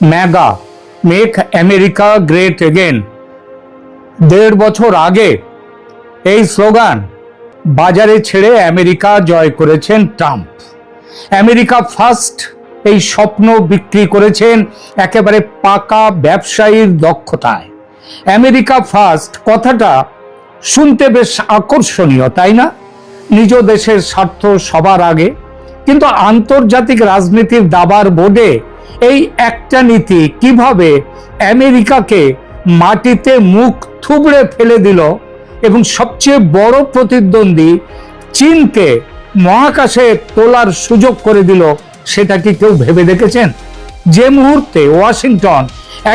Mega, make America great again. 1.5 বছর আগে এই স্লোগান বাজারে ছেড়ে আমেরিকা জয় করেছেন ট্রাম্প। আমেরিকা ফার্স্ট এই স্বপ্ন বিক্রি করেছেন একেবারে পাকা ব্যবসায়ীর দক্ষতায়। আমেরিকা ফার্স্ট কথাটা শুনতে বেশ আকর্ষণীয়, তাই না? নিজ দেশের স্বার্থ সবার আগে। কিন্তু আন্তর্জাতিক রাজনীতির দাবার বোর্ডে এই একটা নীতি কিভাবে আমেরিকাকে মাটিতে মুখ থুবড়ে ফেলে দিল এবং সবচেয়ে বড় প্রতিদ্বন্দ্বী চীনকে মহাকাশে তোলার সুযোগ করে দিল, সেটা কি কেউ ভেবে দেখেছেন? যে মুহূর্তে ওয়াশিংটন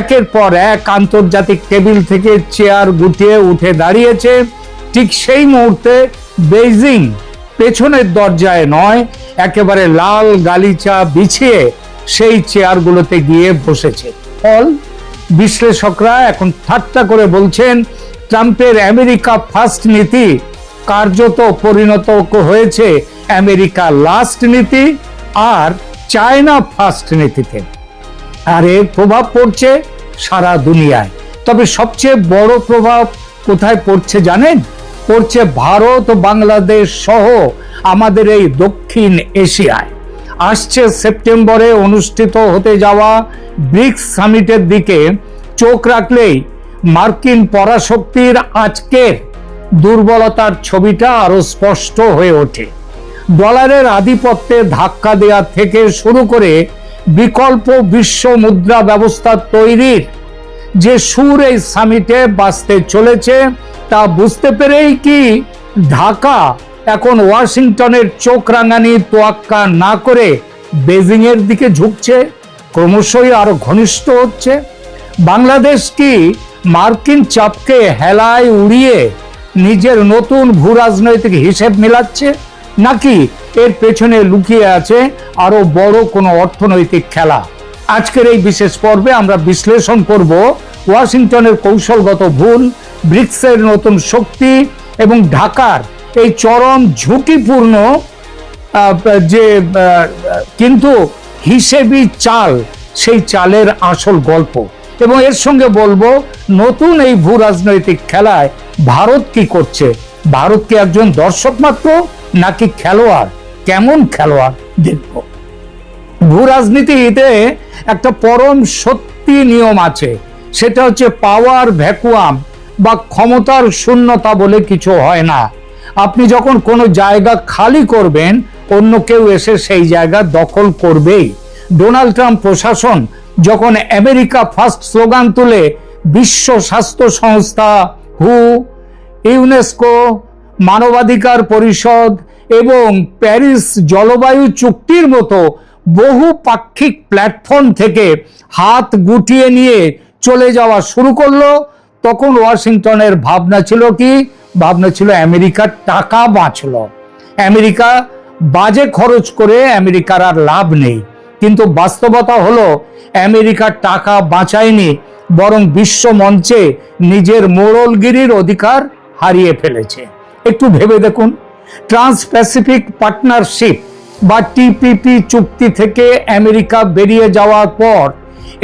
একের পর এক আন্তর্জাতিক টেবিল থেকে চেয়ার গুটিয়ে উঠে দাঁড়িয়েছে, ঠিক সেই মুহূর্তে বেইজিং পেছনের দরজায় নয়, একেবারে লাল গালিচা বিছিয়ে সেই চেয়ারগুলোতে গিয়ে বসেছে। ফল বিশ্লেষকরা এখন ঠাট্টা করে বলছেন ট্রাম্পের আমেরিকা ফার্স্ট নীতি কার্যত পরিণত হয়েছে আমেরিকা লাস্ট নীতি আর চায়না ফার্স্ট নীতিতে। আর এর প্রভাব পড়ছে সারা দুনিয়ায়। তবে সবচেয়ে বড় প্রভাব কোথায় পড়ছে জানেন? পড়ছে ভারত, বাংলাদেশ সহ আমাদের এই দক্ষিণ এশিয়ায়। আসছে সেপ্টেম্বরে অনুষ্ঠিত হতে যাওয়া ব্রিক্স সামিটের দিকে চোখ রাখলেই মার্কিন পরাশক্তির আজকের দুর্বলতার ছবিটা আরো স্পষ্ট হয়ে ওঠে। ডলারের আধিপত্যে ধাক্কা দেওয়া থেকে শুরু করে বিকল্প বিশ্ব মুদ্রা ব্যবস্থা তৈরির যে সুর এই সামিটে বাজতে চলেছে, তা বুঝতে পেরেই কি ঢাকা এখন ওয়াশিংটনের চোখ রাঙানি তোয়াক্কা না করে বেজিং এর দিকে ঝুঁকছে, ক্রমশই আরো ঘনিষ্ঠ হচ্ছে? বাংলাদেশ কি মার্কিন চাপকে হেলায় উড়িয়ে নিজের নতুন ভূ রাজনৈতিক হিসেব মেলাচ্ছে, নাকি এর পেছনে লুকিয়ে আছে আরো বড় কোনো অর্থনৈতিক খেলা? আজকের এই বিশেষ পর্বে আমরা বিশ্লেষণ করব ওয়াশিংটনের কৌশলগত ভুল, ব্রিক্সের নতুন শক্তি এবং ঢাকার এই চরম ঝুঁকিপূর্ণ যে কিন্তু হিসেবি চাল, সেই চালের আসল গল্প। এবং এর সঙ্গে বলবো নতুন এই ভূ রাজনৈতিক খেলায় ভারত কি করছে। ভারত কি একজন দর্শক মাত্র নাকি খেলোয়াড়? কেমন খেলোয়াড় দেখব। ভূ রাজনীতিতে একটা পরম সত্যি নিয়ম আছে, সেটা হচ্ছে পাওয়ার ভ্যাকুয়াম বা ক্ষমতার শূন্যতা বলে কিছু হয় না। আপনি যখন কোনো জায়গা খালি করবেন, অন্য কেউ এসে সেই জায়গা দখল করবেই। ডোনাল্ড ট্রাম্প প্রশাসন যখন আমেরিকা ফার্স্ট স্লোগান তুলে বিশ্ব স্বাস্থ্য সংস্থা, হু, ইউনেস্কো, মানবাধিকার পরিষদ এবং প্যারিস জলবায়ু চুক্তির মতো বহু পাক্ষিক প্ল্যাটফর্ম থেকে হাত গুটিয়ে নিয়ে চলে যাওয়া শুরু করলো, তখন ওয়াশিংটনের ভাবনা ছিল কি? ভাবনা ছিল আমেরিকার টাকা বাঁচলো, আমেরিকা বাজে খরচ করে আমেরিকার আর লাভ নেই। কিন্তু বাস্তবতা হলো আমেরিকার টাকা বাঁচায়নি, বরং বিশ্ব মঞ্চে নিজের মোড়লগিরির অধিকার হারিয়ে ফেলেছে। একটু ভেবে দেখুন, ট্রান্স প্যাসিফিক পার্টনারশিপ বা টিপিপি চুক্তি থেকে আমেরিকা বেরিয়ে যাওয়ার পর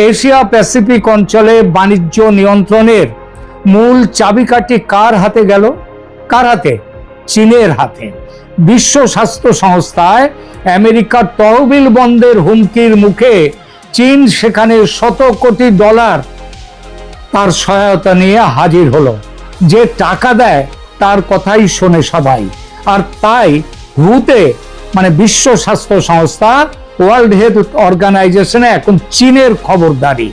এশিয়া প্যাসিফিক অঞ্চলে বাণিজ্য নিয়ন্ত্রণের মূল চাবিকাঠি কার হাতে গেল? কার হাতে? চীনের হাতে। বিশ্ব স্বাস্থ্য সংস্থায় আমেরিকার তহবিল বন্ধের হুমকির মুখে চীন সেখানে শত কোটি ডলার তার সহায়তা নিয়ে হাজির হলো। যে টাকা দেয় তার কথাই শোনে সবাই। আর তাই হুতে মানে বিশ্ব স্বাস্থ্য সংস্থা, ওয়ার্ল্ড হেলথ অর্গানাইজেশনে এখন চীনের খবরদারি।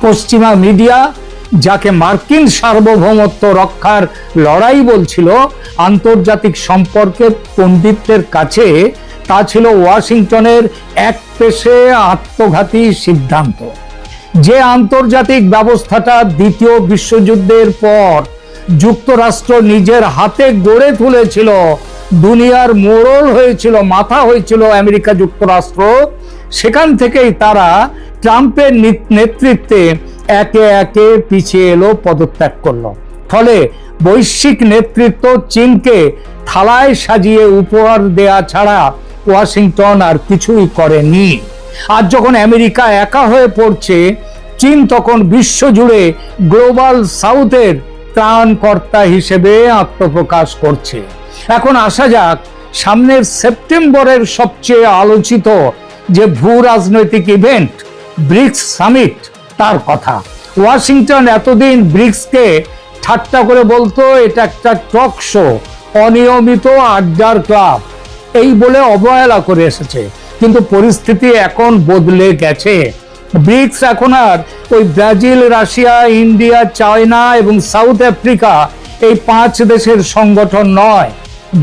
পশ্চিমা মিডিয়া যাকে মার্কিন সার্বভৌমত্ব রক্ষার লড়াই বলছিল, আন্তর্জাতিক সম্পর্কের পণ্ডিতদের কাছে তা ছিল ওয়াশিংটনের একপেশে আত্মঘাতী সিদ্ধান্ত। যে আন্তর্জাতিক ব্যবস্থাটা দ্বিতীয় বিশ্বযুদ্ধের পর যুক্তরাষ্ট্র নিজের হাতে গড়ে তুলেছিল, দুনিয়ার মোড়ল হয়েছিল, মাথা হয়েছিল আমেরিকা যুক্তরাষ্ট্র, সেখান থেকেই তারা ট্রাম্পের নেতৃত্বে একে একে পিছিয়ে এলো, পদত্যাগ করলো। ফলে বৈশ্বিক নেতৃত্ব চীনকে থালায় সাজিয়ে উপহার দেয়া ছাড়া ওয়াশিংটন আর কিছুই করেনি। আর যখন আমেরিকা একা হয়ে পড়ছে, চীন তখন বিশ্বজুড়ে গ্লোবাল সাউথের ত্রাণকর্তা হিসেবে আত্মপ্রকাশ করছে। এখন আসা যাক সামনের সেপ্টেম্বরের সবচেয়ে আলোচিত যে ভূ রাজনৈতিক ইভেন্ট ব্রিক্স সামিট তার কথা। ওয়াশিংটন এতদিন ব্রিক্সকে ঠাট্টা করে বলতো এটা একটা টক শো, অনিয়মিত আড্ডার ক্লাব এই বলে অবহেলা করে এসেছে, কিন্তু পরিস্থিতি এখন বদলে গেছে। ব্রিক্স এখন আর ওই ব্রাজিল, রাশিয়া, ইন্ডিয়া, চায়না এবং সাউথ আফ্রিকা এই 5 দেশের সংগঠন নয়।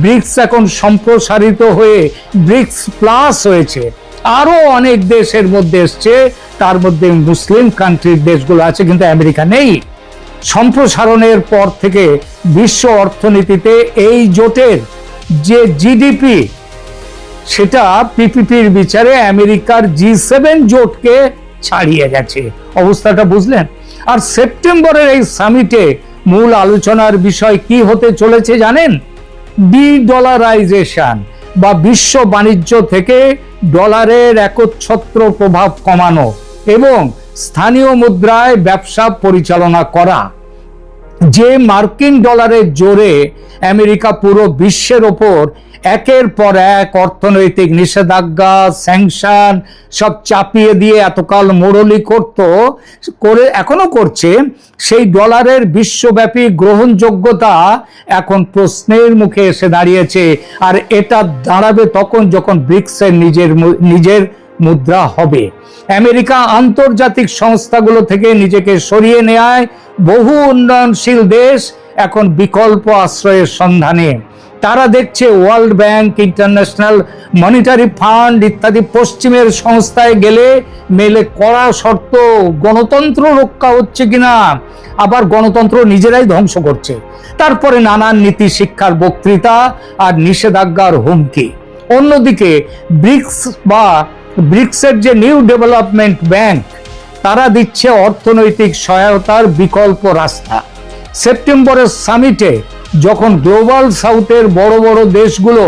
ব্রিক্স এখন সম্প্রসারিত হয়ে ব্রিক্স প্লাস হয়েছে, আরো অনেক দেশের মধ্যে এসছে, তার মধ্যে মুসলিম কান্ট্রির দেশগুলো আছে, কিন্তু আমেরিকা নেই। সম্প্রসারণের পর থেকে বিশ্ব অর্থনীতিতে এই জোটের যে জিডিপি, সেটা পিপিপির বিচারে আমেরিকার G7 জোটকে ছাড়িয়ে গেছে। অবস্থাটা বুঝলেন? আর সেপ্টেম্বরের এই সামিটে মূল আলোচনার বিষয় কি হতে চলেছে জানেন? ডি-ডলারাইজেশন বা বিশ্ব বাণিজ্য থেকে ডলারের একচ্ছত্র প্রভাব কমানো এবং স্থানীয় মুদ্রায় ব্যবসা পরিচালনা করা। যে মার্কিন ডলারের জোরে আমেরিকা পুরো বিশ্বের ওপর একের পর এক অর্থনৈতিক নিষেধাজ্ঞা, স্যাংশন সব চাপিয়ে দিয়ে এতকাল মোড়লি করে এখনো করছে, সেই ডলারের বিশ্বব্যাপী গ্রহণযোগ্যতা এখন প্রশ্নের মুখে এসে দাঁড়িয়েছে। আর এটা দাঁড়াবে তখন যখন ব্রিক্সের নিজের মুদ্রা হবে। আমেরিকা আন্তর্জাতিক সংস্থাগুলো থেকে নিজেকে সরিয়ে নেয় বহু উন্নয়নশীল দেশ এখন বিকল্প আশ্রয়ের সন্ধানে। তারা দেখছে world bank, international monetary fund ইত্যাদি পশ্চিমের সংস্থায় গেলে মেলে কড়া শর্ত, গণতন্ত্র রক্ষা হচ্ছে কিনা, আবার গণতন্ত্র নিজেরাই ধ্বংস করছে। তারপরে নানান নীতি শিক্ষার বক্তৃতা আর নিষেধাজ্ঞার হুমকি। অন্যদিকে ব্রিক্সের যে নিউ ডেভেলপমেন্ট ব্যাংক, তারা দিচ্ছে অর্থনৈতিক সহায়তার বিকল্প রাস্তা। সেপ্টেম্বরের সামিটে যখন গ্লোবাল সাউথের বড় বড় দেশগুলো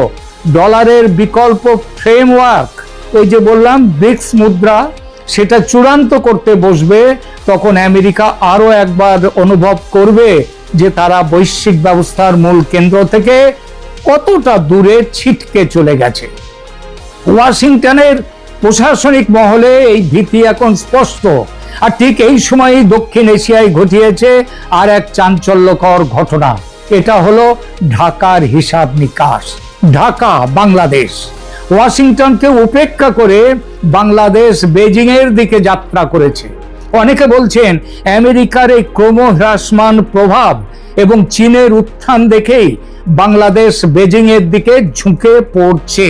ডলারের বিকল্প ফ্রেমওয়ার্ক, ওই যে বললাম ব্রিক্স মুদ্রা, সেটা চূড়ান্ত করতে বসবে, তখন আমেরিকা আরো একবার অনুভব করবে যে তারা বৈশ্বিক ব্যবস্থার মূল কেন্দ্র থেকে কতটা দূরে ছিটকে চলে গেছে। ওয়াশিংটনের প্রশাসনিক মহলে এই ভীতি এখন স্পষ্ট। আর ঠিক এই সময়ই দক্ষিণ এশিয়ায় ঘটিয়েছে আর এক চাঞ্চল্যকর ঘটনা। এটা হলো ঢাকার হিসাব নিকাশ। ঢাকা, বাংলাদেশ। ওয়াশিংটনকে উপেক্ষা করে বাংলাদেশ বেজিং এর দিকে যাত্রা করেছে। অনেকে বলছেন আমেরিকার এই ক্রমহ্রাসমান প্রভাব এবং চীনের উত্থান দেখেই বাংলাদেশ বেজিং এর দিকে ঝুঁকে পড়ছে।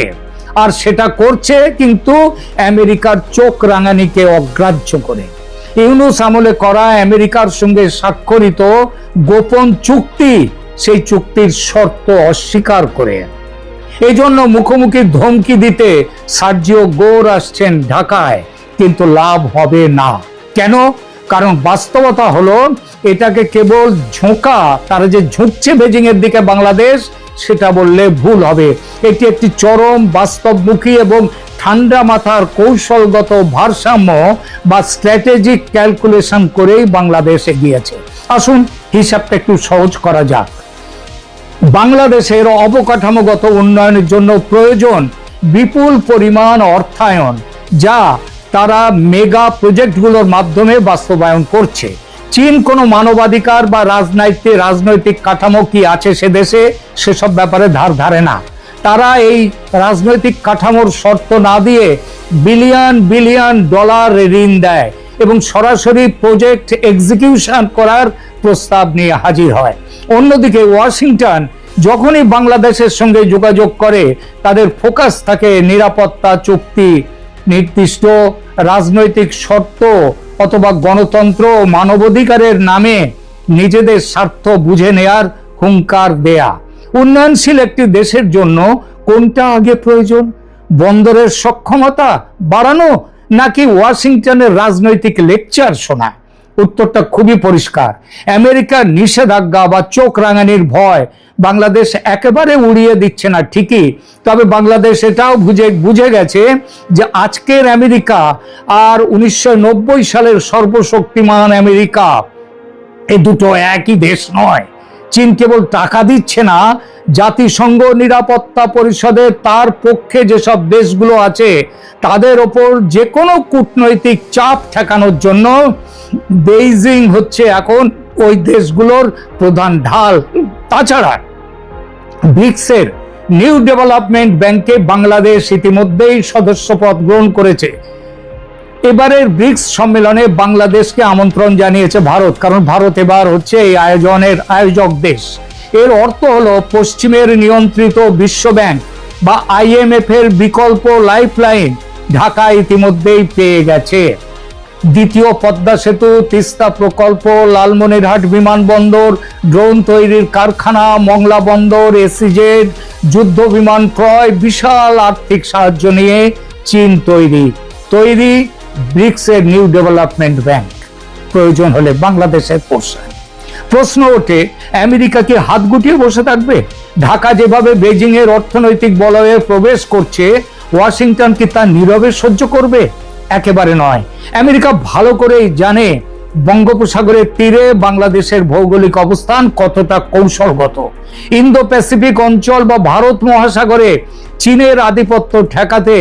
আর সেটা করছে কিন্তু আমেরিকার চোখ রাঙানিকে অগ্রাহ্য করে। ইউনুস আমলে করা আমেরিকার সঙ্গে স্বাক্ষরিত গোপন চুক্তি, সেই চুক্তির শর্ত অস্বীকার করে। এই জন্য মুখোমুখি ধমকি দিতে সার্জিও গোর আসছেন ঢাকায়, কিন্তু লাভ হবে না। কেন? কারণ বাস্তবতা হলো এটাকে কেবল ঝোঁকা, তারা যে ঝুঁকছে বেজিং এর দিকে বাংলাদেশ, সেটা বললে ভুল হবে। এটি একটি চরম বাস্তবমুখী এবং ঠান্ডা মাথার কৌশলগত ভারসাম্য বা স্ট্র্যাটেজিক ক্যালকুলেশন করেই বাংলাদেশ এগিয়েছে। আসুন হিসাবটা একটু সহজ করা যাক। বাংলাদেশের অবকাঠামোগত উন্নয়নের জন্য প্রয়োজন বিপুল পরিমাণ অর্থায়ন, যা তারা মেগা প্রজেক্টগুলোর মাধ্যমে বাস্তবায়ন করছে। চীন কোনো মানবাধিকার বা রাজনৈতিক কাঠামো কি আছে সে দেশে, সেসব ব্যাপারে ধারে না। তারা এই রাজনৈতিক কাঠামোর শর্ত না দিয়ে বিলিয়ন বিলিয়ন ডলার ঋণ দেয় এবং সরাসরি প্রজেক্ট এক্সিকিউশন করার প্রস্তাব নিয়ে হাজির হয়। অন্যদিকে ওয়াশিংটন যখনই বাংলাদেশের সঙ্গে যোগাযোগ করে, তাদের ফোকাস থাকে নিরাপত্তা চুক্তি, নির্দিষ্ট রাজনৈতিক শর্ত অথবা গণতন্ত্র ও মানবাধিকারের নামে নিজেদের স্বার্থ বুঝে নেয়ার হুঙ্কার দেয়া। উন্নয়নশীল একটি দেশের জন্য কোনটা আগে প্রয়োজন? বন্দরের সক্ষমতা বাড়ানো নাকি ওয়াশিংটনের রাজনৈতিক লেকচার শোনা? উত্তরটা খুবই পরিষ্কার। আমেরিকার নিষেধাজ্ঞা বা চোখ রাঙানির ভয় বাংলাদেশ একেবারে উড়িয়ে দিচ্ছে না ঠিকই, তবে বাংলাদেশ এটাও বুঝে গেছে যে আজকের আমেরিকা আর 1990 সালের সর্বশক্তিমান আমেরিকা, এই দুটো একই দেশ নয়। চীন কেবল টাকা দিচ্ছে না, জাতিসংঘ নিরাপত্তা পরিষদে তার পক্ষে যেসব দেশগুলো আছে তাদের ওপর যে কোনো কূটনৈতিক চাপ ঠেকানোর জন্য বেইজিং হচ্ছে এখন ওই দেশগুলোর প্রধান ঢাল। তাছাড়া ব্রিক্সের নিউ ডেভেলপমেন্ট ব্যাংকে বাংলাদেশ ইতিমধ্যেই সদস্যপদ গ্রহণ করেছে। এবারের ব্রিক্স সম্মেলনে বাংলাদেশকে আমন্ত্রণ জানিয়েছে ভারত, কারণ ভারত এবার হচ্ছে এই আয়োজনের আয়োজক দেশ। এর অর্থ হলো পশ্চিমের নিয়ন্ত্রিত বিশ্ব ব্যাংক বা IMF এর বিকল্প লাইফলাইন ঢাকা ইতিমধ্যেই পেয়ে গেছে। দ্বিতীয় পদ্মা সেতু, তিস্তা প্রকল্প, লালমনিরহাট বিমানবন্দর, ড্রোন তৈরির কারখানা, মংলা বন্দর, SEZ, যুদ্ধ বিমান ক্রয়, বিশাল আর্থিক সাহায্য নিয়ে চীন তৈরি ব্রিক্সের নিউ ডেভেলপমেন্ট ব্যাংক। প্রয়োজন হলে বাংলাদেশের প্রশ্ন ওঠে, আমেরিকা কি হাত গুটিয়ে বসে থাকবে? ঢাকা যেভাবে বেজিং এর অর্থনৈতিক বলয়ে প্রবেশ করছে, ওয়াশিংটন কি তা নীরবে সহ্য করবে? একেবারে নয়। আমেরিকা ভালো করেই জানে বঙ্গোপসাগরের তীরে বাংলাদেশের ভৌগোলিক অবস্থান কতটা কৌশলগত। ইন্দো প্যাসিফিক অঞ্চল বা ভারত মহাসাগরে চীনের আধিপত্য ঠেকাতে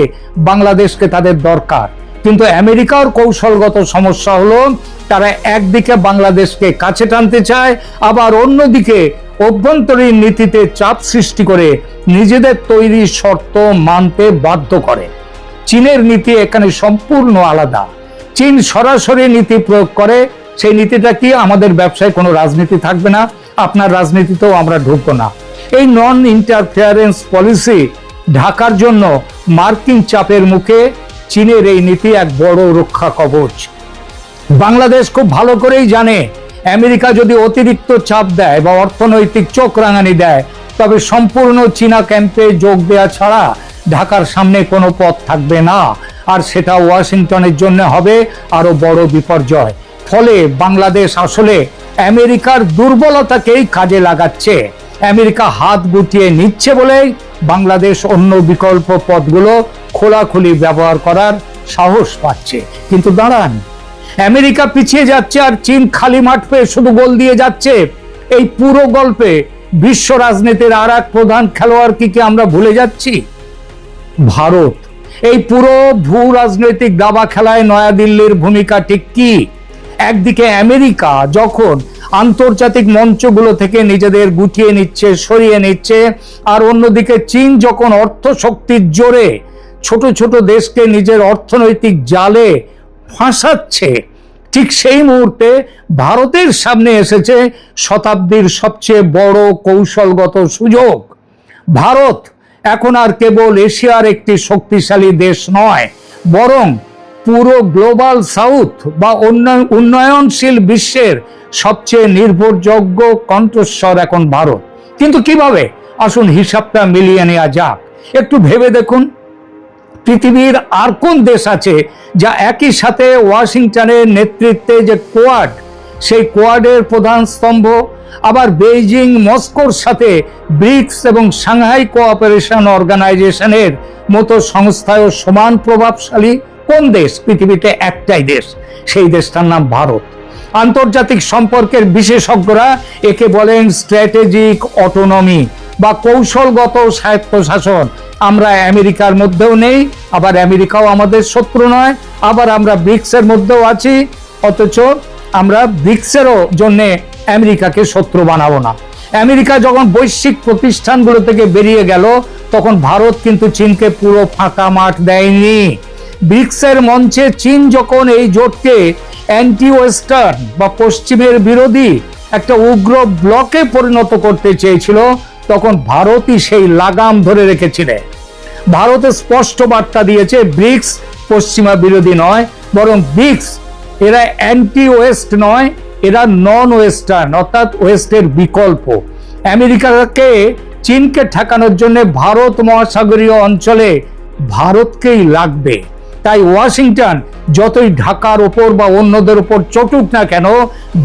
বাংলাদেশকে তাদের দরকার। কিন্তু আমেরিকার কৌশলগত সমস্যা হলো তারা একদিকে বাংলাদেশকে কাছে টানতে চায়, আবার অন্যদিকে অভ্যন্তরীণ নীতিতে চাপ সৃষ্টি করে নিজেদের তৈরি শর্ত মানতে বাধ্য করে। চীনের নীতি এখানে সম্পূর্ণ আলাদা। চীন সরাসরি নীতি প্রয়োগ করে। সেই নীতিটা কি? আমাদের ব্যবসায় কোনো রাজনীতি থাকবে না, আপনার রাজনীতিতেও আমরা ঢুকবো না। এই নন ইন্টারফেয়ারেন্স পলিসি ঢাকার জন্য মার্কিন চাপের মুখে চীনের এই নীতি এক বড় রক্ষা কবচ। বাংলাদেশ খুব ভালো করেই জানে আমেরিকা যদি অতিরিক্ত চাপ দেয় বা অর্থনৈতিক চোখ রাঙানি দেয়, তবে সম্পূর্ণ চীনা ক্যাম্পে যোগ দেওয়া ছাড়া ঢাকার সামনে কোনো পথ থাকবে না, আর সেটা ওয়াশিংটনের জন্য হবে আরো বড় বিপর্যয়। ফলে বাংলাদেশ আসলে আমেরিকার দুর্বলতাকেই কাজে লাগাচ্ছে। আমেরিকা হাত গুটিয়ে নিচ্ছে বলেই বাংলাদেশ অন্য বিকল্প পথগুলো খোলাখুলি ব্যবহার করার সাহস পাচ্ছে। কিন্তু দাঁড়ান, আমেরিকা পিছিয়ে যাচ্ছে আর চীন খালি মাঠ পেয়ে শুধু গোল দিয়ে যাচ্ছে। এই পুরো গল্পে বিশ্ব রাজনীতির আর এক প্রধান খেলোয়াড় কি আমরা ভুলে যাচ্ছি? ভারত। এই পুরো ভূ রাজনৈতিক দাবা খেলায় নয়াদিল্লির ভূমিকা ঠিক কি? একদিকে আমেরিকা যখন আন্তর্জাতিক মঞ্চগুলো থেকে নিজেদের গুটিয়ে নিচ্ছে, সরিয়ে নিচ্ছে, আর অন্যদিকে চীন যখন অর্থ শক্তির জোরে ছোট ছোট দেশকে নিজের অর্থনৈতিক জালে ফাঁসাচ্ছে, ঠিক সেই মুহূর্তে ভারতের সামনে এসেছে শতাব্দীর সবচেয়ে বড় কৌশলগত সুযোগ। ভারত এখন আর কেবল এশিয়ার একটি শক্তিশালী দেশ নয়, বরং পুরো গ্লোবাল সাউথ বা উন্নয়নশীল বিশ্বের সবচেয়ে নির্ভরযোগ্য কণ্ঠস্বর এখন ভারত। কিন্তু কিভাবে? আসুন হিসাবটা মিলিয়ে নেওয়া যাক। একটু ভেবে দেখুন, পৃথিবীর আর কোন দেশ আছে যা একই সাথে ওয়াশিংটনের নেতৃত্বে যে কোয়াড, সেই কোয়াডের প্রধান স্তম্ভ, আবার বেইজিং মস্কোর সাথে ব্রিক্স এবং সাংহাই কোঅপারেশন অর্গানাইজেশনের মতো সংস্থায়ও সমান প্রভাবশালী? কোন দেশ? পৃথিবীতে একটাই দেশ, সেই দেশটার নাম ভারত। আন্তর্জাতিক সম্পর্কের বিশেষজ্ঞরা একে বলেন স্ট্র্যাটেজিক অটোনমি বা কৌশলগত স্বায়ত্তশাসন। আমরা আমেরিকার মধ্যেও নেই, আবার আমেরিকাও আমাদের শত্রু নয়, আবার আমরা ব্রিক্সের মধ্যেও আছি, অথচ আমরা ব্রিক্সেরও জন্য আমেরিকাকে শত্রু বানাবো না। আমেরিকা যখন বৈশ্বিক প্রতিষ্ঠানগুলো থেকে বেরিয়ে গেল, তখন ভারত কিন্তু চীনকে পুরো ফাঁকা মাঠ দেয়নি। ব্রিক্সের মঞ্চে চীন যখন এই জোটকে অ্যান্টি ওয়েস্টার্ন বা পশ্চিমের বিরোধী একটা উগ্র ব্লকে পরিণত করতে চেয়েছিল, তখন ভারতই সেই লাগাম ধরে রেখেছিলেন। ভারতে স্পষ্ট বার্তা দিয়েছে ব্রিক্স পশ্চিমা বিরোধী নয়, বরং ব্রিক্স এরা অ্যান্টি ওয়েস্ট নয়, এরা নন ওয়েস্টার্ন, অর্থাৎ ওয়েস্টের বিকল্প। আমেরিকাকে চীনকে ঠেকানোর জন্য ভারত মহাসাগরীয় অঞ্চলে ভারতকেই লাগবে। তাই ওয়াশিংটন যতই ঢাকার ওপর বা অন্যদের উপর চটুক না কেন,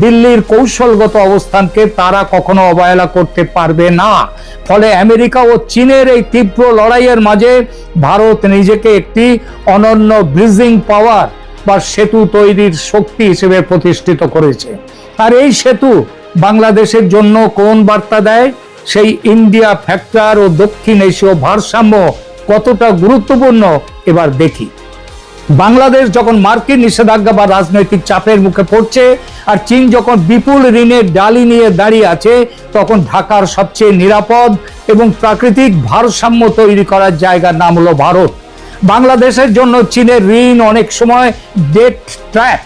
দিল্লির কৌশলগত অবস্থানকে তারা কখনো অবহেলা করতে পারবে না। ফলে আমেরিকা ও চীনের এই তীব্র লড়াইয়ের মাঝে ভারত নিজেকে একটি অনন্য ব্রিজিং পাওয়ার বা সেতু তৈরির শক্তি হিসেবে প্রতিষ্ঠিত করেছে। আর এই সেতু বাংলাদেশের জন্য কোন বার্তা দেয়? সেই ইন্ডিয়া ফ্যাক্টর ও দক্ষিণ এশীয় ভারসাম্য কতটা গুরুত্বপূর্ণ এবার দেখি। বাংলাদেশ যখন মার্কিন নিষেধাজ্ঞা বা রাজনৈতিক চাপের মুখে পড়ছে, আর চীন যখন বিপুল ঋণের ডালি নিয়ে দাঁড়িয়ে আছে, তখন ঢাকার সবচেয়ে নিরাপদ এবং প্রাকৃতিক ভারসাম্য তৈরি করার জায়গার নাম হলো ভারত। বাংলাদেশের জন্য চীনের ঋণ অনেক সময় ডেট ট্র্যাপ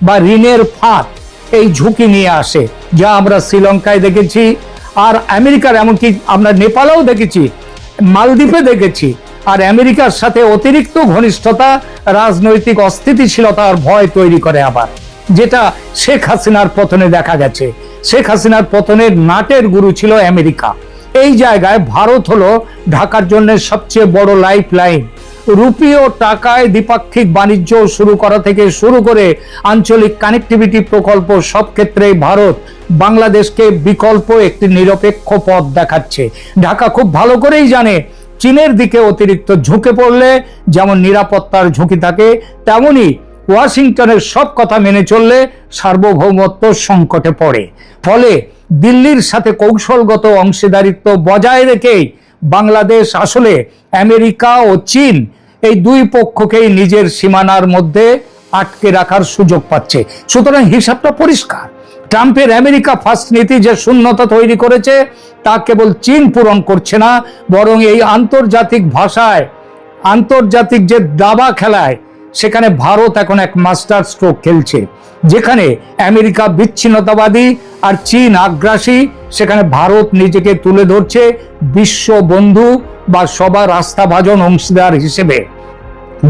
বা ঋণের ফাঁদ, এই ঝুঁকি নিয়ে আসে, যা আমরা শ্রীলঙ্কায় দেখেছি, আর আমেরিকার এমনকি আমরা নেপালেও দেখেছি, মালদ্বীপে দেখেছি। আর আমেরিকার সাথে অতিরিক্ত ঘনিষ্ঠতা রাজনৈতিক অস্থিতিশীলতার ভয় তৈরি করে আবার, যেটা শেখ হাসিনার পতনে দেখা গেছে। শেখ হাসিনার পতনের নাটের গুরু ছিল আমেরিকা। এই জায়গায় ভারত হলো ঢাকার জন্য সবচেয়ে বড় লাইফ লাইন। রুপি ও টাকায় দ্বিপাক্ষিক বাণিজ্য শুরু করা থেকে শুরু করে আঞ্চলিক কানেক্টিভিটি প্রকল্প, সব ক্ষেত্রেই ভারত বাংলাদেশকে বিকল্প একটি নিরপেক্ষ পথ দেখাচ্ছে। ঢাকা খুব ভালো করেই জানে চীনের দিকে অতিরিক্ত ঝুঁকে পড়লে যেমন নিরাপত্তার ঝুঁকি থাকে, তেমনি ওয়াশিংটনের সব কথা মেনে চললে সার্বভৌমত্ব সংকটে পড়ে। ফলে দিল্লির সাথে কৌশলগত অংশীদারিত্ব বজায় রেখেই বাংলাদেশ আসলে আমেরিকা ও চীন এই দুই পক্ষকেই নিজের সীমানার মধ্যে আটকে রাখার সুযোগ পাচ্ছে। সুতরাং হিসাবটা পরিষ্কার। ট্রাম্পের আমেরিকা ফার্স্ট নীতি যে শূন্যতা তৈরি করেছে, তা কেবল চীন পূরণ করছে না, বরং এই আন্তর্জাতিক ভাষায় আন্তর্জাতিক যে দাবা খেলায়, সেখানে ভারত এখন এক মাস্টার স্ট্রোক খেলছে। যেখানে আমেরিকা বিচ্ছিন্নতাবাদী আর চীন আগ্রাসী, সেখানে ভারত নিজেকে তুলে ধরছে বিশ্ব বন্ধু বা সবার আস্থাভাজন অংশীদার হিসেবে।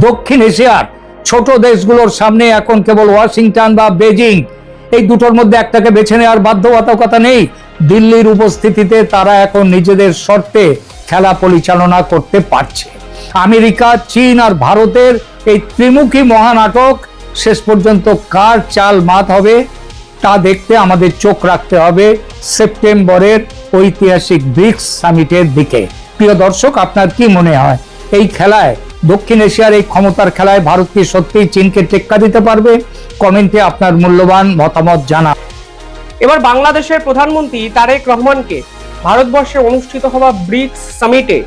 দক্ষিণ এশিয়ার ছোট দেশগুলোর সামনে এখন কেবল ওয়াশিংটন বা বেজিং, এই দুটোর মধ্যে একটাকে বেছে নেওয়ার বাধ্যবাধকতা নেই। দিল্লির উপস্থিতিতে তারা এখন নিজেদের শর্তে খেলা পরিচালনা করতে পারছে। আমেরিকা, চীন আর ভারতের এই ত্রিমুখী মহানাটক শেষ পর্যন্ত কার চাল মাত হবে তা দেখতে আমাদের চোখ রাখতে হবে সেপ্টেম্বরের ঐতিহাসিক ব্রিক্স সামিটের দিকে। প্রিয় দর্শক, আপনার কি মনে হয় এই খেলায়, দক্ষিণ এশিয়ার এই ক্ষমতার খেলায় ভারত কি সত্যিই চীনকে টেক্কা দিতে পারবে? কমেন্টে আপনার মূল্যবান মতামত জানান। এবার বাংলাদেশের প্রধানমন্ত্রী তারেক রহমানকে ভারতবর্ষে অনুষ্ঠিত হওয়া ব্রিক্স সামিটে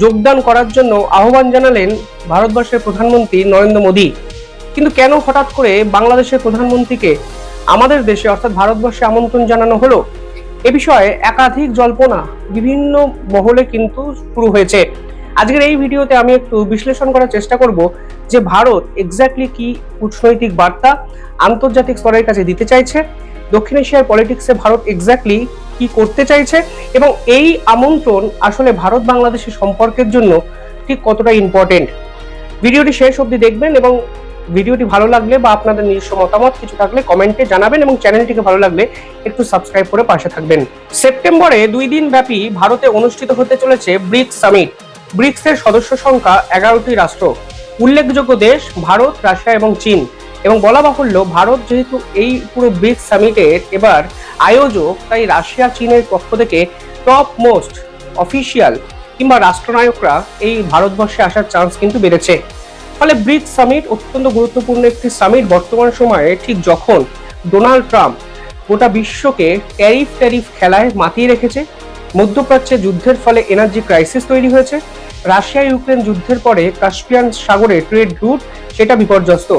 যোগদান করার জন্য আহ্বান জানালেন ভারতবর্ষের প্রধানমন্ত্রী নরেন্দ্র মোদী। কিন্তু কেন হঠাৎ করে বাংলাদেশের প্রধানমন্ত্রীকে আমাদের দেশে অর্থাৎ ভারতবর্ষে আমন্ত্রণ জানানো হলো, এ বিষয়ে একাধিক জল্পনা বিভিন্ন মহলে কিন্তু শুরু হয়েছে। আজকের এই ভিডিওতে আমি একটু বিশ্লেষণ করার চেষ্টা করব যে ভারত এক্স্যাক্টলি কি কূটনৈতিক বার্তা আন্তর্জাতিক স্তরের কাছে দিতে চাইছে, দক্ষিণ এশিয়ার পলিটিক্সে ভারত এক্স্যাক্টলি কি করতে চাইছে, এবং এই আমন্ত্রণ আসলে ভারত বাংলাদেশের সম্পর্কের জন্য ঠিক কতটা ইম্পর্টেন্ট। ভিডিওটি শেষ অবধি দেখবেন এবং ভিডিওটি ভালো লাগলে বা আপনাদের নিজস্ব মতামত কিছু থাকলে কমেন্টে জানাবেন এবং চ্যানেলটিকে ভালো লাগলে একটু সাবস্ক্রাইব করে পাশে থাকবেন। সেপ্টেম্বরে 2 দিন ব্যাপী ভারতে অনুষ্ঠিত হতে চলেছে ব্রিক্স সামিট। ব্রিক্সের সদস্য সংখ্যা 11টি রাষ্ট্র। উল্লেখযোগ্য দেশ ভারত, রাশিয়া এবং চীন। এবং বলা বাহুল্য, ভারত যেহেতু এই পুরো ব্রিক্স সামিটের এবার আয়োজক, তাই রাশিয়া চীনের পক্ষ থেকে টপ মোস্ট অফিসিয়াল কিংবা রাষ্ট্রনায়করা এই ভারতবর্ষে আসার চান্স কিন্তু বেড়েছে। ফলে ব্রিক্স সামিট অত্যন্ত গুরুত্বপূর্ণ একটি সামিট বর্তমান সময়ে, ঠিক যখন ডোনাল্ড ট্রাম্প গোটা বিশ্বকে ট্যারিফ খেলায় মাতিয়ে রেখেছে, মধ্যপ্রাচ্যে যুদ্ধের ফলে এনার্জি ক্রাইসিস তৈরি হয়েছে, রাশিয়া ইউক্রেন যুদ্ধের পরে কাস্পিয়ান সাগরে ট্রেড রুট সেটা বিপর্যস্ত।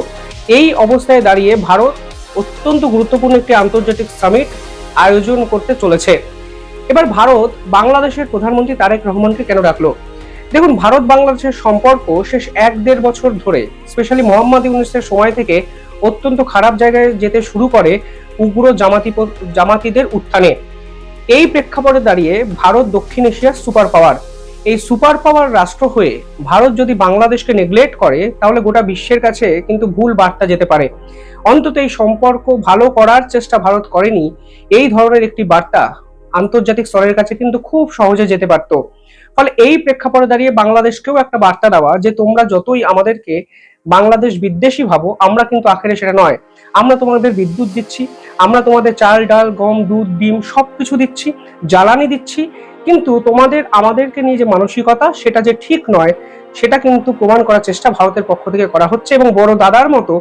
এই অবস্থায় দাঁড়িয়ে ভারত অত্যন্ত গুরুত্বপূর্ণ একটি আন্তর্জাতিক সামিট আয়োজন করতে চলেছে। এবার ভারত বাংলাদেশের প্রধানমন্ত্রী তারেক রহমানকে কেন ডাকলো? দেখুন, ভারত বাংলাদেশের সম্পর্ক শেষ 1-1.5 বছর ধরে, স্পেশালি মোহাম্মদ ইউনূসের সময় থেকে অত্যন্ত খারাপ জায়গায় যেতে শুরু করে উগ্র জামাতিদের উত্থানে। এই প্রেক্ষাপটে দাঁড়িয়ে ভারত দক্ষিণ এশিয়ার সুপার পাওয়ার। এই সুপার পাওয়ার রাষ্ট্র হয়ে ভারত যদি বাংলাদেশকে নেগলেক্ট করে, তাহলে গোটা বিশ্বের কাছে কিন্তু ভুল বার্তা যেতে পারে। অন্তত এই সম্পর্ক ভালো করার চেষ্টা ভারত করেনি, এই ধরনের একটি বার্তা আন্তর্জাতিক স্তরের কাছে কিন্তু খুব সহজে যেতে পারত। ফলে এই প্রেক্ষাপটে দাঁড়িয়ে বাংলাদেশকেও একটা বার্তা দেওয়া যে তোমরা যতই আমাদেরকে বাংলাদেশ বিদ্বেষী ভাবো, আমরা কিন্তু আখেরে সেটা নয়। আমরা তোমাদের বিদ্যুৎ দিচ্ছি, আমরা তোমাদের চাল ডাল গম দুধ ডিম সবকিছু দিচ্ছি, জ্বালানি দিচ্ছি, কিন্তু তোমাদের আমাদেরকে নিয়ে যে মানসিকতা সেটা যে ঠিক নয় সেটা কিন্তু প্রমাণ করার চেষ্টা ভারতের পক্ষ থেকে করা হচ্ছে। এবং বড় দাদার মতো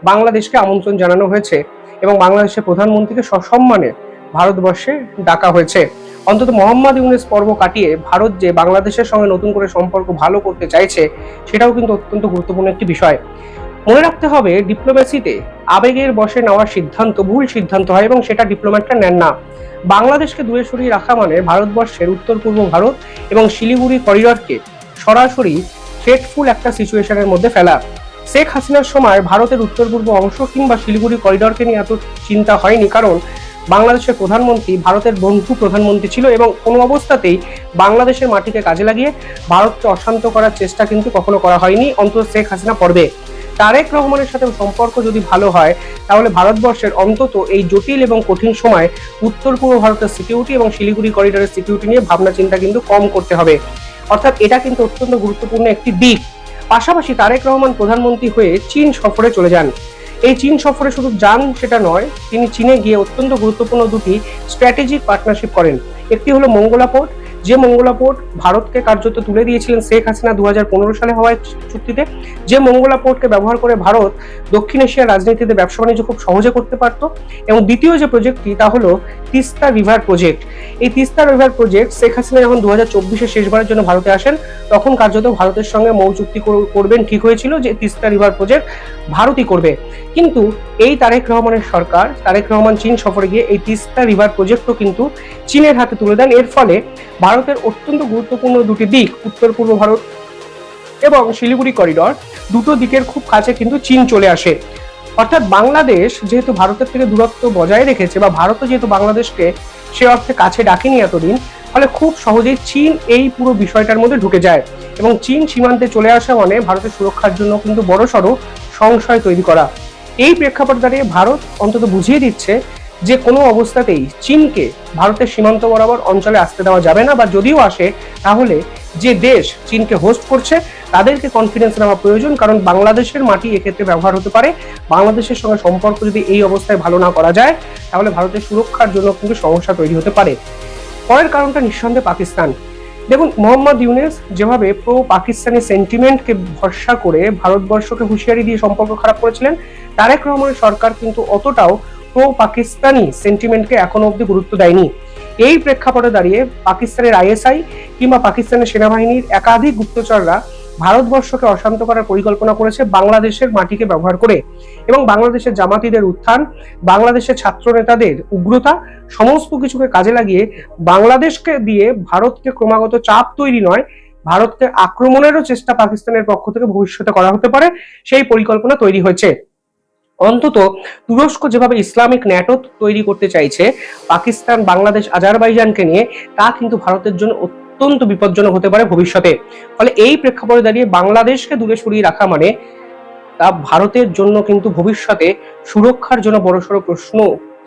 বাংলাদেশকে আমন্ত্রণ জানানো হয়েছে এবং বাংলাদেশের প্রধানমন্ত্রীকে সসম্মানে ভারতবর্ষে ডাকা হয়েছে। অন্তত মোহাম্মদ ইউনূস পর্ব কাটিয়ে ভারত যে বাংলাদেশের সঙ্গে নতুন করে সম্পর্ক ভালো করতে চাইছে সেটাও কিন্তু অত্যন্ত গুরুত্বপূর্ণ একটি বিষয়। মনে রাখতে হবে, ডিপ্লোমেসিতে আবেগের বশে নেওয়ার সিদ্ধান্ত ভুল সিদ্ধান্ত হয় এবং সেটা ডিপ্লোম্যাটরা নেন না। বাংলাদেশকে দূরে সরিয়ে রাখা মানে ভারতবর্ষের উত্তর পূর্ব ভারত এবং শিলিগুড়ি করিডরকে সরাসরি থ্রেটফুল একটা সিচুয়েশনের মধ্যে ফেলা। শেখ হাসিনার সময় ভারতের উত্তর পূর্ব অংশ কিংবা শিলিগুড়ি করিডরকে নিয়ে এত চিন্তা হয়নি, কারণ বাংলাদেশের প্রধানমন্ত্রী ভারতের বন্ধু প্রধানমন্ত্রী ছিল এবং কোনো অবস্থাতেই বাংলাদেশের মাটিকে কাজে লাগিয়ে ভারতকে অশান্ত করার চেষ্টা কিন্তু কখনো করা হয়নি, অন্তত শেখ হাসিনা পর্বে। তারেক রহমানের সাথে সম্পর্ক যদি ভালো হয় তাহলে ভারতবর্ষের অন্তত এই জটিল এবং কঠিন সময় উত্তর পূর্ব ভারতের সিকিউরিটি এবং শিলিগুড়ি করিডোরের সিকিউরিটি নিয়ে ভাবনা চিন্তা কিন্তু কম করতে হবে। অর্থাৎ এটা কিন্তু অত্যন্ত গুরুত্বপূর্ণ একটি দিক। পাশাপাশি তারেক রহমান প্রধানমন্ত্রী হয়ে চীন সফরে চলে যান। এই চীন সফরে শুধু যান সেটা নয়, তিনি চীনে গিয়ে অত্যন্ত গুরুত্বপূর্ণ দুটি স্ট্র্যাটেজিক পার্টনারশিপ করেন। একটি হলো মঙ্গলা পোর্ট, যে মঙ্গলা পোর্ট ভারতকে কার্যত তুলে দিয়েছিলেন শেখ হাসিনা 2015 সালে হওয়ায় চুক্তিতে। যে মঙ্গলা পোর্টকে ব্যবহার করে ভারত দক্ষিণ এশিয়ার রাজনীতিতে ব্যবসা বাণিজ্য খুব সহজে করতে পারত। এবং দ্বিতীয় যে প্রজেক্টটি তা হলো তিস্তা রিভার প্রজেক্ট। এই তিস্তা রিভার প্রজেক্ট শেখ হাসিনা যখন 2024-এ শেষবারের জন্য ভারতে আসেন তখন কার্যত ভারতের সঙ্গে মৌ চুক্তি করবেন ঠিক হয়েছিল যে তিস্তা রিভার প্রজেক্ট ভারতই করবে। কিন্তু এই তারেক রহমানের সরকার, তারেক রহমান চীন সফরে গিয়ে এই তিস্তা রিভার প্রজেক্টও কিন্তু চীনের হাতে তুলে দেন। এর ফলে ভারতের অত্যন্ত গুরুত্বপূর্ণ দুটি দিক, উত্তর পূর্ব ভারত এবং শিলিগুড়ি করিডর, দুটো দিকের খুব কাছে কিন্তু চীন চলে আসে। অর্থাৎ বাংলাদেশ যেহেতু ভারতের থেকে দূরত্ব বজায় রেখেছে বা ভারতও যেহেতু বাংলাদেশকে সে অর্থে কাছে ডাকেনি এতদিন, ফলে খুব সহজেই চীন এই পুরো বিষয়টার মধ্যে ঢুকে যায় এবং চীন সীমান্তে চলে আসা মানে ভারতের সুরক্ষার জন্য কিন্তু বড়সড় সংশয় তৈরি করা। এই প্রেক্ষাপটে দাঁড়িয়ে ভারত অন্তত বুঝিয়ে দিচ্ছে যে কোনো অবস্থাতেই চীনকে ভারতের সীমান্ত বরাবর অঞ্চলে আসতে দেওয়া যাবে না, বা যদিও আসে তাহলে যে দেশ চীনকে হোস্ট করছে তাদেরকে কনফিডেন্স নেওয়া প্রয়োজন, কারণ বাংলাদেশের মাটি এক্ষেত্রে ব্যবহার হতে পারে। বাংলাদেশের সঙ্গে সম্পর্ক যদি এই অবস্থায় ভালো না করা যায় তাহলে ভারতের সুরক্ষার জন্য কিন্তু সমস্যা তৈরি হতে পারে। পরের কারণটা নিঃসন্দেহে পাকিস্তান। দেখুন, মোহাম্মদ ইউনূস যেভাবে প্রো পাকিস্তানি সেন্টিমেন্টকে ভরসা করে ভারতবর্ষকে হুঁশিয়ারি দিয়ে সম্পর্ক খারাপ করেছিলেন, তারেক রহমানের সরকার কিন্তু অতটাও প্রো পাকিস্তানি সেন্টিমেন্টকে এখনো অব্দি গুরুত্ব দেয়নি। এই প্রেক্ষাপটে দাঁড়িয়ে পাকিস্তানের আইএসআই কিংবা পাকিস্তানের সেনাবাহিনীর একাধিক গুপ্তচররা ভারতবর্ষকে অশান্ত করার পরিকল্পনা করেছে বাংলাদেশের মাটিকে ব্যবহার করে, এবং বাংলাদেশের জামাতিদের উত্থান, বাংলাদেশের ছাত্র নেতাদের উগ্রতা সমস্ত কিছুকে কাজে লাগিয়ে বাংলাদেশকে দিয়ে ভারতকে ক্রমাগত চাপ তৈরি নয়, ভারতকে আক্রমণেরও চেষ্টা পাকিস্তানের পক্ষ থেকে ভবিষ্যতে করা হতে পারে, সেই পরিকল্পনা তৈরি হয়েছে। অন্তত তুরস্ক যেভাবে ইসলামিক ন্যাটো তৈরি করতে চাইছে পাকিস্তান বাংলাদেশ আজারবাইজানকে নিয়ে, তা কিন্তু ভারতের জন্য অত্যন্ত বিপজ্জনক হতে পারে ভবিষ্যতে। ফলে এই প্রেক্ষাপটে দাঁড়িয়ে বাংলাদেশকে দূরে সরিয়ে রাখা মানে তা ভারতের জন্য কিন্তু ভবিষ্যতে সুরক্ষার জন্য বড়সড় প্রশ্ন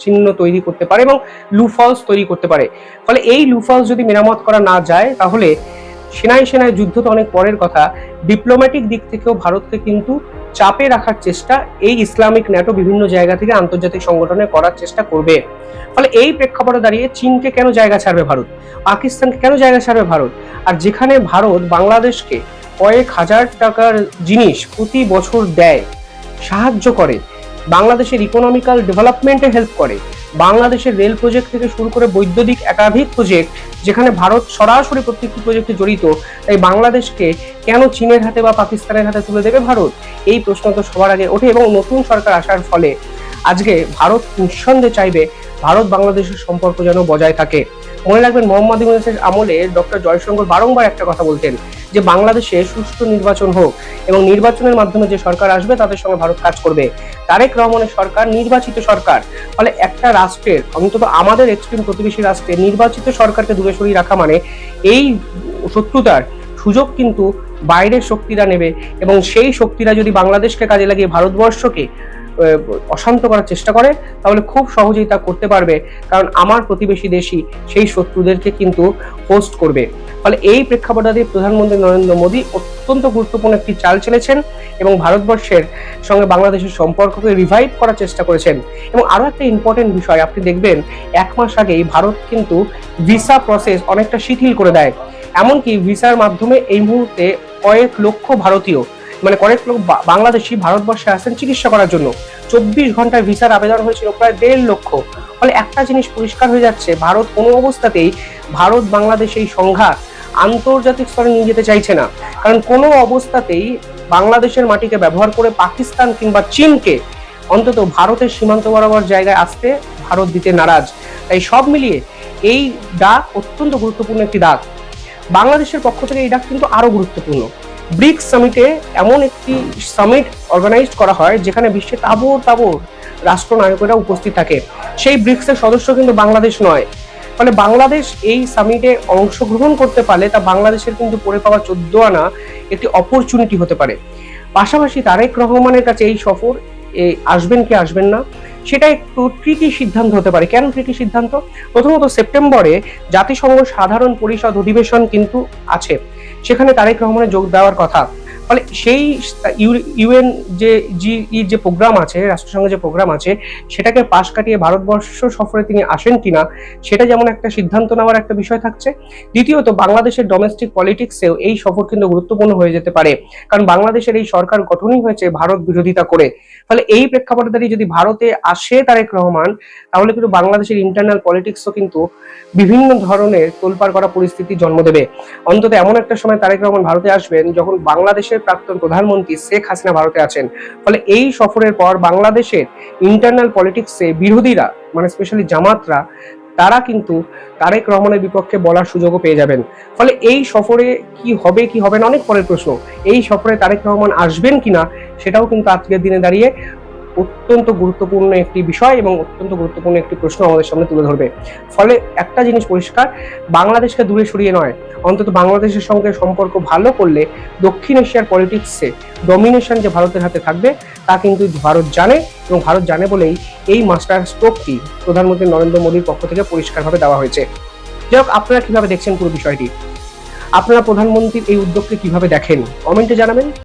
চিহ্ন তৈরি করতে পারে এবং লুফলস তৈরি করতে পারে। ফলে এই লুফলস যদি মেরামত করা না যায় তাহলে সেনায় যুদ্ধ তো অনেক পরের কথা, ডিপ্লোম্যাটিক দিক থেকেও ভারতকে কিন্তু চাপে রাখার চেষ্টা এই ইসলামিক ন্যাটো বিভিন্ন জায়গা থেকে আন্তর্জাতিক সংগঠনে করার চেষ্টা করবে। ফলে এই প্রেক্ষাপটে দাঁড়িয়ে চীনকে কেন জায়গা ছাড়বে ভারত, পাকিস্তানকে কেন জায়গা ছাড়বে ভারত? আর যেখানে ভারত বাংলাদেশকে কয়েক হাজার টাকার জিনিস প্রতি বছর দেয়, সাহায্য করে, বাংলাদেশের ইকোনমিক্যাল ডেভেলপমেন্টে হেল্প করে, বাংলাদেশের রেল প্রজেক্ট থেকে শুরু করে বৈদ্যুতিক একাধিক প্রজেক্ট যেখানে ভারত সরাসরি প্রত্যেকটি প্রজেক্টে জড়িত, তাই বাংলাদেশকে কেন চীনের হাতে বা পাকিস্তানের হাতে তুলে দেবে ভারত? এই প্রশ্ন তো সবার আগে ওঠে এবং নতুন সরকার আসার ফলে আজকে ভারত নিঃসন্দেহে চাইবে ভারত বাংলাদেশের সম্পর্ক যেন বজায় থাকে। মনে রাখবেন, মোহাম্মদ ইউনূসের আমলে ডক্টর জয়শঙ্কর বারংবার একটা কথা বলতেন যে বাংলাদেশে সুষ্ঠু নির্বাচন হোক এবং নির্বাচনের মাধ্যমে যে সরকার আসবে তাদের সঙ্গে ভারত কাজ করবে। তারেক রহমানের সরকার নির্বাচিত সরকার, ফলে একটা রাষ্ট্রের, অন্তত আমাদের এক্সট্রিম প্রতিবেশী রাষ্ট্রের নির্বাচিত সরকারকে দূরে সরিয়ে রাখা মানে এই শত্রুতার সুযোগ কিন্তু বাইরের শক্তিরা নেবে এবং সেই শক্তিরা যদি বাংলাদেশকে কাজে লাগিয়ে ভারতবর্ষকে অশান্ত করার চেষ্টা করে, তাহলে খুব সহজেই তা করতে পারবে, কারণ আমার প্রতিবেশী দেশই সেই শত্রুদেরকে কিন্তু হোস্ট করবে। ফলে এই প্রেক্ষাপটে প্রধানমন্ত্রী নরেন্দ্র মোদী অত্যন্ত গুরুত্বপূর্ণ একটি চাল চলেছেন এবং ভারতবর্ষের সঙ্গে বাংলাদেশের সম্পর্ককে রিভাইভ করার চেষ্টা করেছেন। এবং আরো একটা ইম্পর্টেন্ট বিষয়, আপনি দেখবেন 1 মাস আগেই ভারত কিন্তু ভিসা প্রসেস অনেকটা শিথিল করে দেয়। এমনকি ভিসার মাধ্যমে এই মুহূর্তে কয়েক লক্ষ ভারতীয়, মানে কয়েক লক্ষ বাংলাদেশি ভারতবর্ষে আসেন চিকিৎসা করার জন্য। 24 ঘন্টায় ভিসার আবেদন হয়েছিল প্রায় 1.5 লক্ষ। ফলে একটা জিনিস পরিষ্কার হয়ে যাচ্ছে, ভারত কোনো অবস্থাতেই ভারত বাংলাদেশ এই সংঘাত আন্তর্জাতিক স্তরে নিয়ে যেতে চাইছে না। কারণ কোনো অবস্থাতেই বাংলাদেশের মাটিকে ব্যবহার করে পাকিস্তান কিংবা চীনকে অন্তত ভারতের সীমান্ত বরাবর জায়গায় আসতে ভারত দিতে নারাজ। তাই সব মিলিয়ে এই ডাক অত্যন্ত গুরুত্বপূর্ণ একটি ডাক। বাংলাদেশের পক্ষ থেকে এই ডাক কিন্তু আরো গুরুত্বপূর্ণ। ব্রিক্স সামিটে এমন একটি সামিট অর্গানাইজ করা হয় যেখানে বিশ্বে তাবর রাষ্ট্রনায়কেরা উপস্থিত থাকে। সেই ব্রিক্সের সদস্য কিন্তু বাংলাদেশ নয়। ফলে বাংলাদেশ এই সামিটে অংশগ্রহণ করতে পারলে তা বাংলাদেশের কিন্তু পড়ে পাওয়া 14 আনা একটি অপরচুনিটি হতে পারে। পাশাপাশি তারেক রহমানের কাছে এই সফর আসবেন কি আসবেন না সেটা একটু ট্রিকি সিদ্ধান্ত হতে পারে। কেন ট্রিকি সিদ্ধান্ত? প্রথমত সেপ্টেম্বরে জাতিসংঘ সাধারণ পরিষদ অধিবেশন কিন্তু আছে, সেখানে তারেক রহমানের যোগ দেওয়ার কথা। ফলে সেই ইউএন যে প্রোগ্রাম আছে, রাষ্ট্রসংঘের যে প্রোগ্রাম আছে, সেটাকে পাশ কাটিয়ে ভারতবর্ষ সফরে তিনি আসেন কিনা সেটা যেমন একটা সিদ্ধান্ত নেওয়ার একটা বিষয় থাকছে। দ্বিতীয়ত বাংলাদেশের ডোমেস্টিক পলিটিক্সেও এই সফর কিন্তু গুরুত্বপূর্ণ হয়ে যেতে পারে, কারণ বাংলাদেশের এই সরকার গঠনই হয়েছে ভারত বিরোধিতা করে। ফলে এই প্রেক্ষাপটে দাঁড়িয়ে যদি ভারতে আসে তারেক রহমান, তাহলে কিন্তু বাংলাদেশের ইন্টারনাল পলিটিক্সও কিন্তু বিভিন্ন ধরনের তোলপাড় করা পরিস্থিতি জন্ম দেবে। অন্তত এমন একটা সময় তারেক রহমান ভারতে আসবেন যখন বাংলাদেশের প্রাক্তন প্রধানমন্ত্রী শেখ হাসিনা ভারতে আছেন। ফলে এই সফরের পর বাংলাদেশের ইন্টারনাল পলিটিক্সে বিরোধীরা, মানে স্পেশালি জামাতরা, তারা কিন্তু তারেক রহমানের বিপক্ষে বলার সুযোগও পেয়ে যাবেন। ফলে এই সফরে কি হবে কি হবে না অনেক পরের প্রশ্ন। এই সফরে তারেক রহমান আসবেন কিনা সেটাও কিন্তু আজকের দিনে দাঁড়িয়ে অত্যন্ত গুরুত্বপূর্ণ একটি বিষয় এবং অত্যন্ত গুরুত্বপূর্ণ একটি প্রশ্ন আমাদের সামনে তুলে ধরবে। ফলে একটা জিনিস পরিষ্কার, বাংলাদেশকে দূরে সরিয়ে নয়, অন্তত বাংলাদেশের সঙ্গে সম্পর্ক ভালো করলে দক্ষিণ এশিয়ার পলিটিক্সে ডমিনেশন যে ভারতের হাতে থাকবে তা কিন্তু ভারত জানে, এবং ভারত জানে বলেই এই মাস্টার স্ট্রোকটি প্রধানমন্ত্রী নরেন্দ্র মোদীর পক্ষ থেকে পরিষ্কারভাবে দেওয়া হয়েছে। যাই হোক, আপনারা কিভাবে দেখছেন পুরো বিষয়টি? আপনারা প্রধানমন্ত্রীর এই উদ্যোগকে কিভাবে দেখেন কমেন্টে জানাবেন।